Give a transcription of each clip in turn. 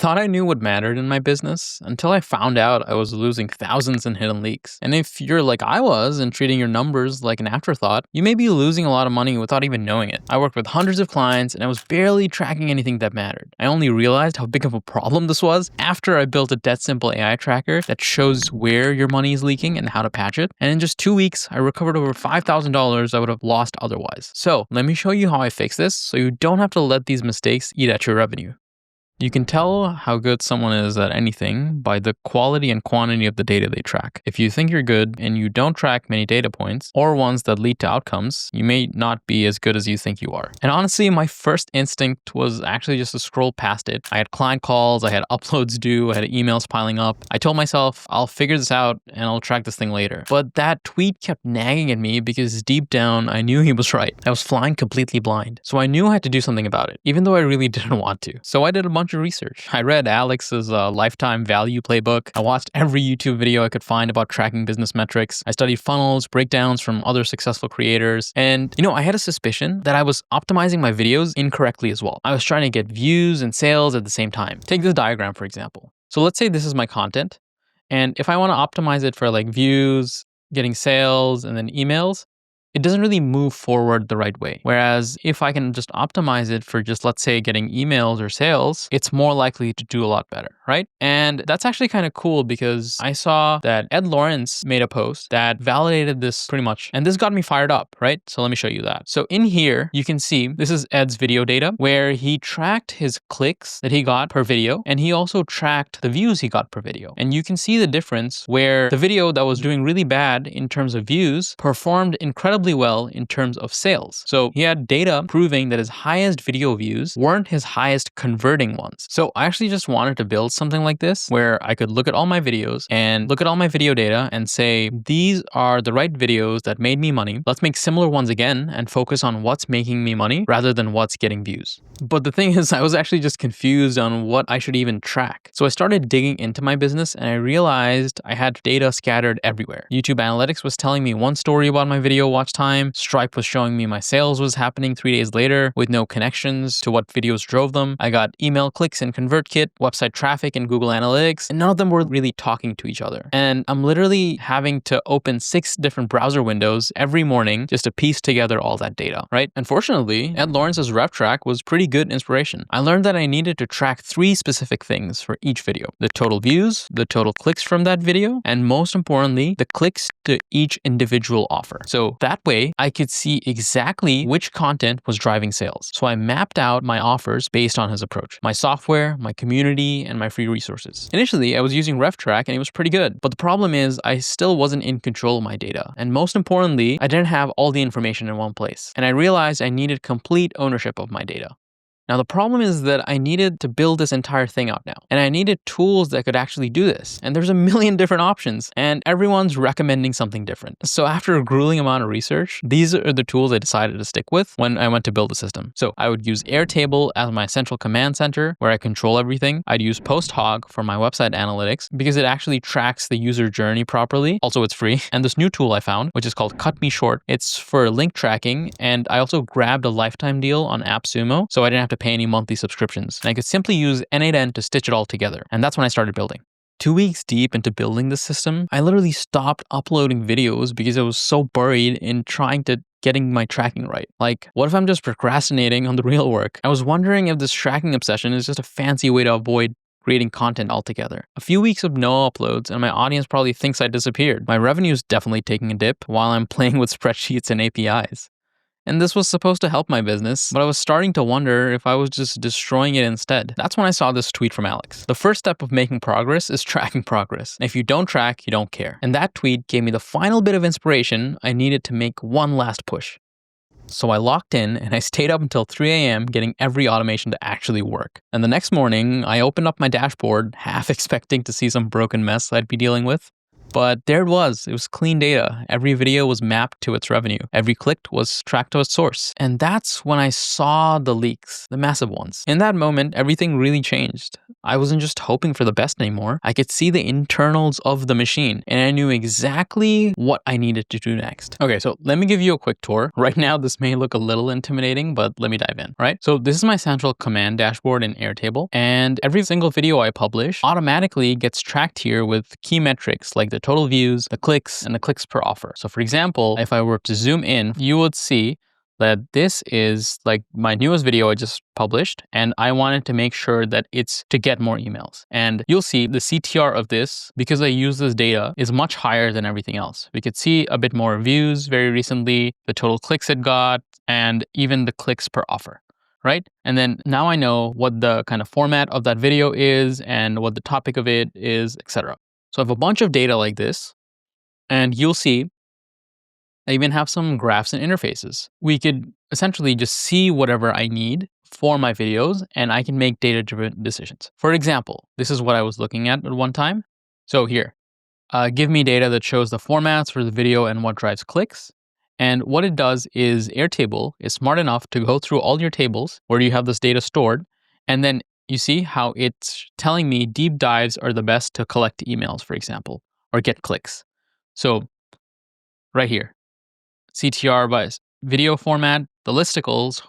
thought I knew what mattered in my business until I found out I was losing thousands in hidden leaks. And if you're like I was and treating your numbers like an afterthought, you may be losing a lot of money without even knowing it. I worked with hundreds of clients and I was barely tracking anything that mattered. I only realized how big of a problem this was after I built a dead simple AI tracker that shows where your money is leaking and how to patch it. And in just 2 weeks, I recovered over $5,000 I would have lost otherwise. So let me show you how I fix this so you don't have to let these mistakes eat at your revenue. You can tell how good someone is at anything by the quality and quantity of the data they track. If you think you're good and you don't track many data points or ones that lead to outcomes, you may not be as good as you think you are. And honestly, my first instinct was actually just to scroll past it. I had client calls, I had uploads due, I had emails piling up. I told myself, I'll figure this out and I'll track this thing later. But that tweet kept nagging at me because deep down, I knew he was right. I was flying completely blind. So I knew I had to do something about it, even though I really didn't want to. So I did a bunch of research. I read Alex's lifetime value playbook. I watched every YouTube video I could find about tracking business metrics. I studied funnels, breakdowns from other successful creators. And I had a suspicion that I was optimizing my videos incorrectly as well. I was trying to get views and sales at the same time. Take this diagram, for example. So let's say this is my content. And if I want to optimize it for like views, getting sales, and then emails, it doesn't really move forward the right way. Whereas if I can just optimize it for just, let's say, getting emails or sales, it's more likely to do a lot better, right? And that's actually kind of cool because I saw that Ed Lawrence made a post that validated this pretty much. And this got me fired up, right? So let me show you that. So in here, you can see this is Ed's video data where he tracked his clicks that he got per video. And he also tracked the views he got per video. And you can see the difference where the video that was doing really bad in terms of views performed incredibly well in terms of sales. So he had data proving that his highest video views weren't his highest converting ones. So I actually just wanted to build something like this where I could look at all my videos and look at all my video data and say, these are the right videos that made me money. Let's make similar ones again and focus on what's making me money rather than what's getting views. But the thing is, I was actually just confused on what I should even track. So I started digging into my business and I realized I had data scattered everywhere. YouTube Analytics was telling me one story about my video watch time. Stripe was showing me my sales was happening 3 days later with no connections to what videos drove them. I got email clicks in ConvertKit, website traffic in Google Analytics, and none of them were really talking to each other. And I'm literally having to open 6 different browser windows every morning just to piece together all that data, right? Unfortunately, Ed Lawrence's RevTrack was pretty good inspiration. I learned that I needed to track 3 specific things for each video: the total views, the total clicks from that video, and most importantly, the clicks to each individual offer. So that way I could see exactly which content was driving sales. So I mapped out my offers based on his approach: my software, my community, and my free resources. Initially, I was using RevTrack and it was pretty good. But the problem is I still wasn't in control of my data. And most importantly, I didn't have all the information in one place. And I realized I needed complete ownership of my data. Now, the problem is that I needed to build this entire thing out now, and I needed tools that could actually do this. And there's a million different options, and everyone's recommending something different. So after a grueling amount of research, these are the tools I decided to stick with when I went to build the system. So I would use Airtable as my central command center where I control everything. I'd use PostHog for my website analytics because it actually tracks the user journey properly. Also, it's free. And this new tool I found, which is called Cut Me Short, it's for link tracking. And I also grabbed a lifetime deal on AppSumo, so I didn't have to pay any monthly subscriptions. And I could simply use N8N to stitch it all together. And that's when I started building. 2 weeks deep into building this system, I literally stopped uploading videos because I was so buried in trying to getting my tracking right. Like, what if I'm just procrastinating on the real work? I was wondering if this tracking obsession is just a fancy way to avoid creating content altogether. A few weeks of no uploads and my audience probably thinks I disappeared. My revenue is definitely taking a dip while I'm playing with spreadsheets and APIs. And this was supposed to help my business, but I was starting to wonder if I was just destroying it instead. That's when I saw this tweet from Alex. The first step of making progress is tracking progress. If you don't track, you don't care. And that tweet gave me the final bit of inspiration I needed to make one last push. So I locked in and I stayed up until 3 a.m. getting every automation to actually work. And the next morning, I opened up my dashboard, half expecting to see some broken mess I'd be dealing with. But there it was. It was clean data. Every video was mapped to its revenue. Every click was tracked to its source. And that's when I saw the leaks, the massive ones. In that moment, everything really changed. I wasn't just hoping for the best anymore. I could see the internals of the machine, and I knew exactly what I needed to do next. Okay, so let me give you a quick tour. Right now, this may look a little intimidating, but let me dive in, right? So this is my central command dashboard in Airtable, and every single video I publish automatically gets tracked here with key metrics like the total views, the clicks, and the clicks per offer. So for example, if I were to zoom in, you would see that this is like my newest video I just published, and I wanted to make sure that it's to get more emails. And you'll see the CTR of this, because I use this data, is much higher than everything else. We could see a bit more views very recently, the total clicks it got, and even the clicks per offer, right? And then now I know what the kind of format of that video is and what the topic of it is, etc. So I have a bunch of data like this, and you'll see I even have some graphs and interfaces. We could essentially just see whatever I need for my videos, and I can make data-driven decisions. For example, this is what I was looking at one time. So here, give me data that shows the formats for the video and what drives clicks. And what it does is Airtable is smart enough to go through all your tables where you have this data stored, and then you see how it's telling me deep dives are the best to collect emails, for example, or get clicks. So right here, CTR by video format, the listicles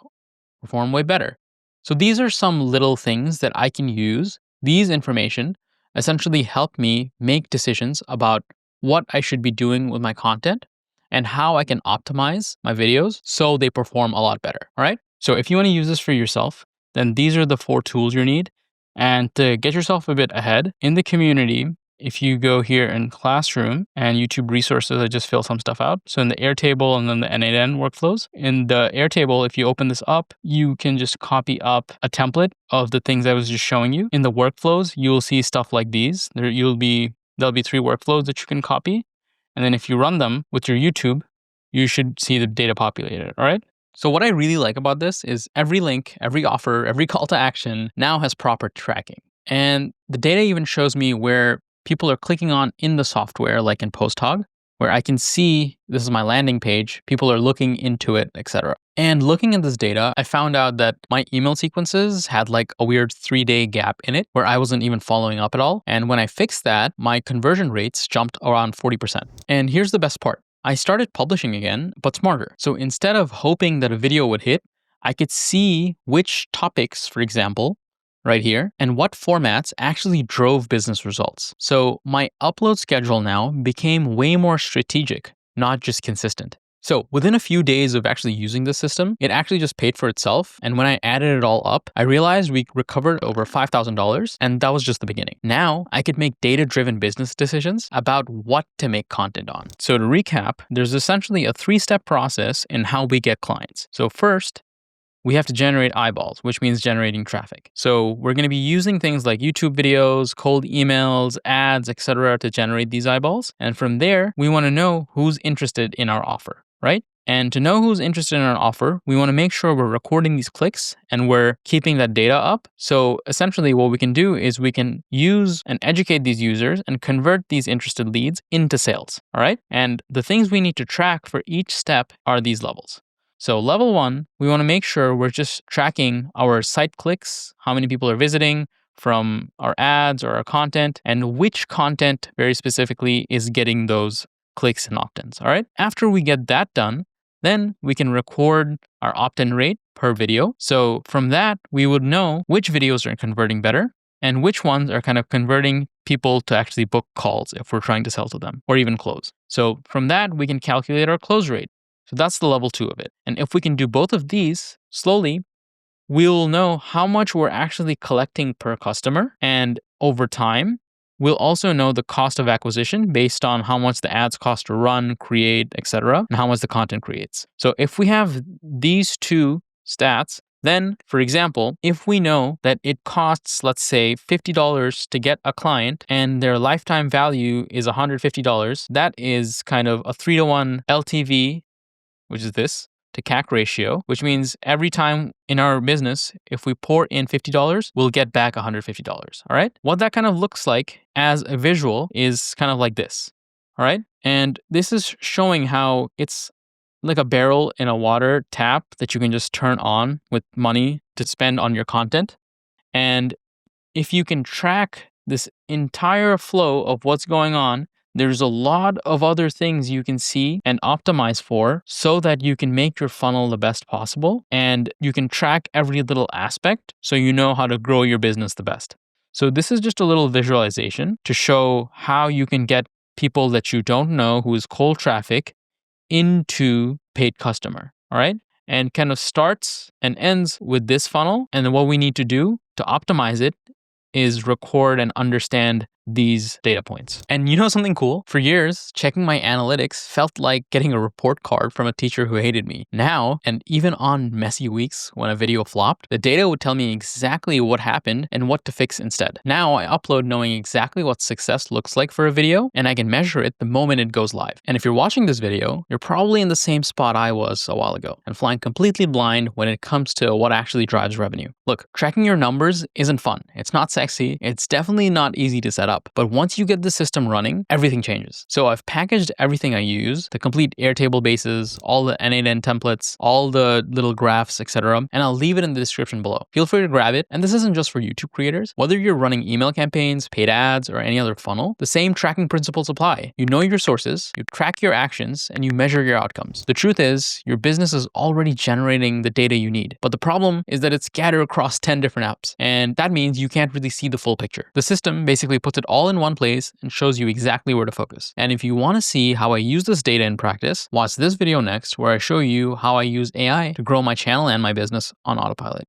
perform way better. So these are some little things that I can use. These information essentially help me make decisions about what I should be doing with my content and how I can optimize my videos so they perform a lot better. All right. So if you want to use this for yourself, then these are the 4 tools you need. And to get yourself a bit ahead in the community, if you go here in Classroom and YouTube resources, I just fill some stuff out. So in the Airtable and then the N8N workflows, in the Airtable, if you open this up, you can just copy up a template of the things I was just showing you. In the workflows, you'll see stuff like these. There'll be 3 workflows that you can copy. And then if you run them with your YouTube, you should see the data populated, all right? So what I really like about this is every link, every offer, every call to action now has proper tracking. And the data even shows me where people are clicking on in the software, like in PostHog, where I can see this is my landing page, people are looking into it, etc. And looking at this data, I found out that my email sequences had like a weird 3-day gap in it where I wasn't even following up at all. And when I fixed that, my conversion rates jumped around 40%. And here's the best part. I started publishing again, but smarter. So instead of hoping that a video would hit, I could see which topics, for example, right here, and what formats actually drove business results. So my upload schedule now became way more strategic, not just consistent. So within a few days of actually using the system, it actually just paid for itself. And when I added it all up, I realized we recovered over $5,000, and that was just the beginning. Now I could make data-driven business decisions about what to make content on. So to recap, there's essentially a 3-step process in how we get clients. So first, we have to generate eyeballs, which means generating traffic. So we're going to be using things like YouTube videos, cold emails, ads, etc. to generate these eyeballs. And from there, we want to know who's interested in our offer, right? And to know who's interested in our offer, we want to make sure we're recording these clicks and we're keeping that data up. So essentially what we can do is we can use and educate these users and convert these interested leads into sales, all right? And the things we need to track for each step are these levels. So level 1, we want to make sure we're just tracking our site clicks, how many people are visiting from our ads or our content, and which content very specifically is getting those clicks and opt-ins, all right? After we get that done, then we can record our opt-in rate per video. So from that, we would know which videos are converting better and which ones are kind of converting people to actually book calls if we're trying to sell to them or even close. So from that, we can calculate our close rate. So that's the level 2 of it. And if we can do both of these slowly, we'll know how much we're actually collecting per customer. And over time, we'll also know the cost of acquisition based on how much the ads cost to run, create, etc., and how much the content creates. So if we have these 2 stats, then, for example, if we know that it costs, let's say, $50 to get a client and their lifetime value is $150, that is kind of a 3-to-1 LTV, which is this, to CAC ratio, which means every time in our business, if we pour in $50, we'll get back $150, all right? What that kind of looks like as a visual is kind of like this. All right. And this is showing how it's like a barrel in a water tap that you can just turn on with money to spend on your content. And if you can track this entire flow of what's going on, there's a lot of other things you can see and optimize for so that you can make your funnel the best possible and you can track every little aspect so you know how to grow your business the best. So this is just a little visualization to show how you can get people that you don't know who is cold traffic into paid customer. All right. And kind of starts and ends with this funnel. And then what we need to do to optimize it is record and understand these data points. And you know something cool? For years, checking my analytics felt like getting a report card from a teacher who hated me. Now, and even on messy weeks when a video flopped, the data would tell me exactly what happened and what to fix instead. Now I upload knowing exactly what success looks like for a video, and I can measure it the moment it goes live. And if you're watching this video, you're probably in the same spot I was a while ago and flying completely blind when it comes to what actually drives revenue. Look, tracking your numbers isn't fun. It's not sexy. It's definitely not easy to set up. But once you get the system running, everything changes. So I've packaged everything I use, the complete Airtable bases, all the N8N templates, all the little graphs, etc. And I'll leave it in the description below. Feel free to grab it. And this isn't just for YouTube creators. Whether you're running email campaigns, paid ads, or any other funnel, the same tracking principles apply. You know your sources, you track your actions, and you measure your outcomes. The truth is, your business is already generating the data you need. But the problem is that it's scattered across 10 different apps. And that means you can't really see the full picture. The system basically puts it all in one place and shows you exactly where to focus. And if you want to see how I use this data in practice, watch this video next where I show you how I use AI to grow my channel and my business on autopilot.